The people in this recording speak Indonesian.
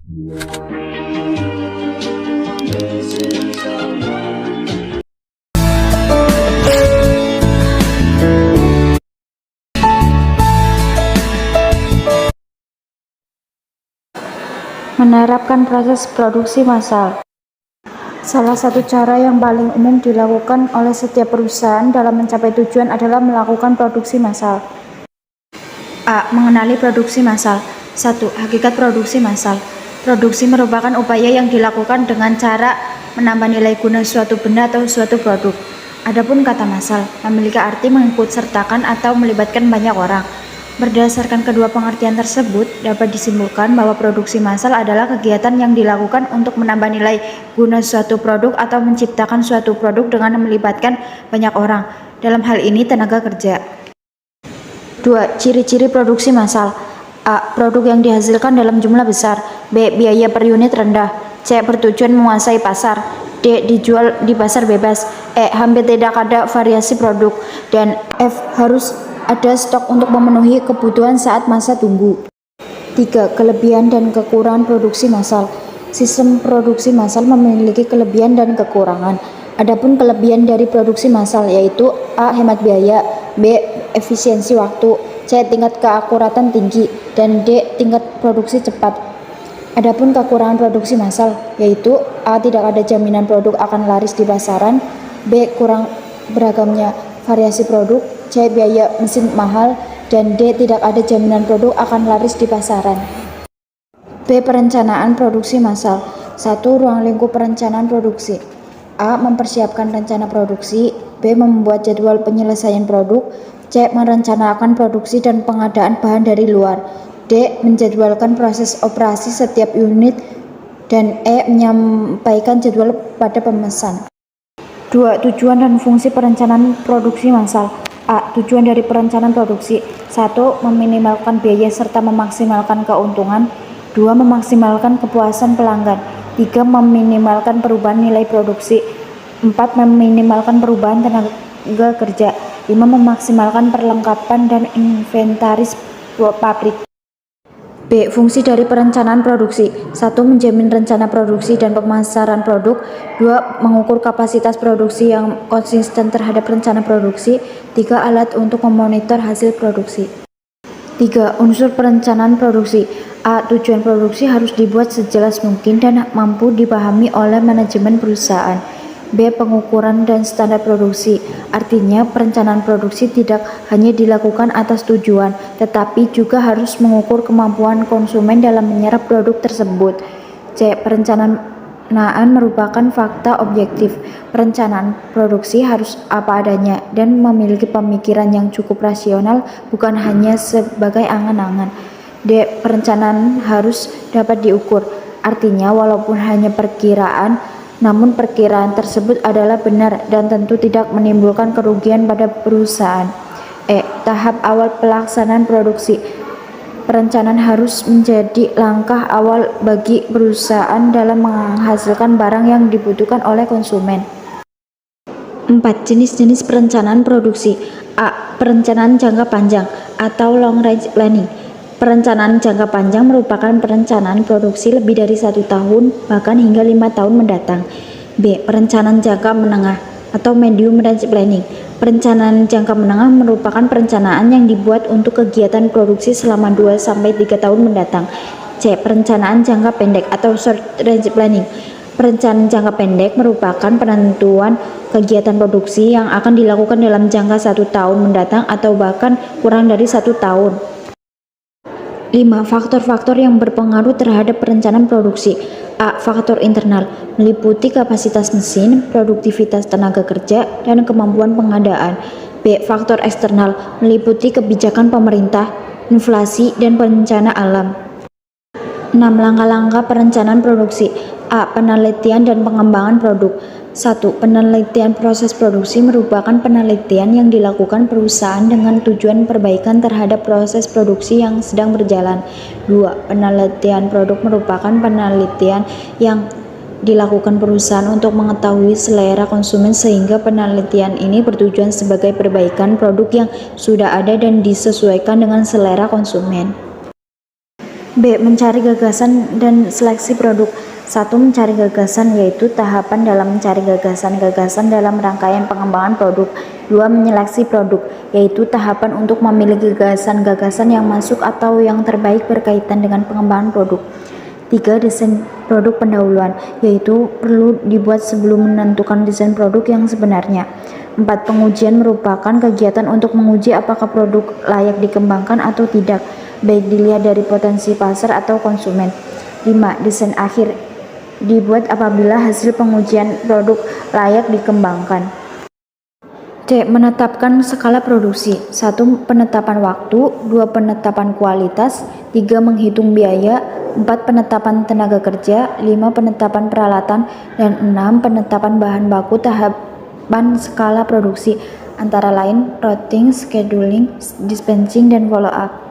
Menerapkan proses produksi massal. Salah satu cara yang paling umum dilakukan oleh setiap perusahaan dalam mencapai tujuan adalah melakukan produksi massal. A. Mengenali produksi massal. 1. Hakikat produksi massal. Produksi merupakan upaya yang dilakukan dengan cara menambah nilai guna suatu benda atau suatu produk. Adapun kata massal memiliki arti mengikut sertakan atau melibatkan banyak orang. Berdasarkan kedua pengertian tersebut, dapat disimpulkan bahwa produksi massal adalah kegiatan yang dilakukan untuk menambah nilai guna suatu produk atau menciptakan suatu produk dengan melibatkan banyak orang, dalam hal ini tenaga kerja. 2. Ciri-ciri produksi massal. A. Produk yang dihasilkan dalam jumlah besar. B. Biaya per unit rendah. C. Bertujuan menguasai pasar. D. Dijual di pasar bebas. E. Hampir tidak ada variasi produk. Dan F. Harus ada stok untuk memenuhi kebutuhan saat masa tunggu. 3. Kelebihan dan kekurangan produksi massal. Sistem produksi massal memiliki kelebihan dan kekurangan. Adapun kelebihan dari produksi massal yaitu A. Hemat biaya, B. Efisiensi waktu, C. Tingkat keakuratan tinggi, dan D. Tingkat produksi cepat. Adapun kekurangan produksi massal yaitu A. Tidak ada jaminan produk akan laris di pasaran, B. Kurang beragamnya variasi produk, C. Biaya mesin mahal, dan D. Tidak ada jaminan produk akan laris di pasaran. B. Perencanaan produksi massal. 1. Ruang lingkup perencanaan produksi. A. Mempersiapkan rencana produksi. B. Membuat jadwal penyelesaian produk. C. Merencanakan produksi dan pengadaan bahan dari luar. D. Menjadwalkan proses operasi setiap unit. Dan E. Menyampaikan jadwal pada pemesan. 2. Tujuan dan fungsi perencanaan produksi massal. A. Tujuan dari perencanaan produksi. 1. Meminimalkan biaya serta memaksimalkan keuntungan. 2. Memaksimalkan kepuasan pelanggan. 3. Meminimalkan perubahan nilai produksi. 4. Meminimalkan perubahan tenaga kerja. 5. Memaksimalkan perlengkapan dan inventaris pabrik. B. Fungsi dari perencanaan produksi. 1. Menjamin rencana produksi dan pemasaran produk. 2. Mengukur kapasitas produksi yang konsisten terhadap rencana produksi. 3. Alat untuk memonitor hasil produksi. 3. Unsur perencanaan produksi. A. Tujuan produksi harus dibuat sejelas mungkin dan mampu dipahami oleh manajemen perusahaan. B. Pengukuran dan standar produksi. Artinya, perencanaan produksi tidak hanya dilakukan atas tujuan, tetapi juga harus mengukur kemampuan konsumen dalam menyerap produk tersebut. C. Perencanaan merupakan fakta objektif. Perencanaan produksi harus apa adanya dan memiliki pemikiran yang cukup rasional, bukan hanya sebagai angan-angan. D. Perencanaan harus dapat diukur. Artinya, walaupun hanya perkiraan, namun perkiraan tersebut adalah benar dan tentu tidak menimbulkan kerugian pada perusahaan. E. Tahap awal pelaksanaan produksi. Perencanaan harus menjadi langkah awal bagi perusahaan dalam menghasilkan barang yang dibutuhkan oleh konsumen. 4. Jenis-jenis perencanaan produksi. A. Perencanaan jangka panjang atau long range planning. Perencanaan jangka panjang merupakan perencanaan produksi lebih dari 1 tahun, bahkan hingga 5 tahun mendatang. B. Perencanaan jangka menengah atau medium range planning. Perencanaan jangka menengah merupakan perencanaan yang dibuat untuk kegiatan produksi selama 2-3 tahun mendatang. C. Perencanaan jangka pendek atau short range planning. Perencanaan jangka pendek merupakan penentuan kegiatan produksi yang akan dilakukan dalam jangka 1 tahun mendatang atau bahkan kurang dari 1 tahun. 5. Faktor-faktor yang berpengaruh terhadap perencanaan produksi. A. Faktor internal, meliputi kapasitas mesin, produktivitas tenaga kerja, dan kemampuan pengadaan. B. Faktor eksternal, meliputi kebijakan pemerintah, inflasi, dan bencana alam. 6. Langkah-langkah perencanaan produksi. A. Penelitian dan pengembangan produk. 1. Penelitian proses produksi merupakan penelitian yang dilakukan perusahaan dengan tujuan perbaikan terhadap proses produksi yang sedang berjalan. 2. Penelitian produk merupakan penelitian yang dilakukan perusahaan untuk mengetahui selera konsumen sehingga penelitian ini bertujuan sebagai perbaikan produk yang sudah ada dan disesuaikan dengan selera konsumen. B. Mencari gagasan dan seleksi produk. 1. Mencari gagasan, yaitu tahapan dalam mencari gagasan dalam rangkaian pengembangan produk. 2. Menyeleksi produk, yaitu tahapan untuk memilih gagasan-gagasan yang masuk atau yang terbaik berkaitan dengan pengembangan produk. 3. Desain produk pendahuluan, yaitu perlu dibuat sebelum menentukan desain produk yang sebenarnya. 4. Pengujian merupakan kegiatan untuk menguji apakah produk layak dikembangkan atau tidak, baik dilihat dari potensi pasar atau konsumen. 5. Desain akhir dibuat apabila hasil pengujian produk layak dikembangkan. C. Menetapkan skala produksi. 1. Penetapan waktu. 2. Penetapan kualitas. 3. Menghitung biaya. 4. Penetapan tenaga kerja. 5. Penetapan peralatan. Dan 6. Penetapan bahan baku. Tahapan skala produksi antara lain routing, scheduling, dispatching, dan follow up.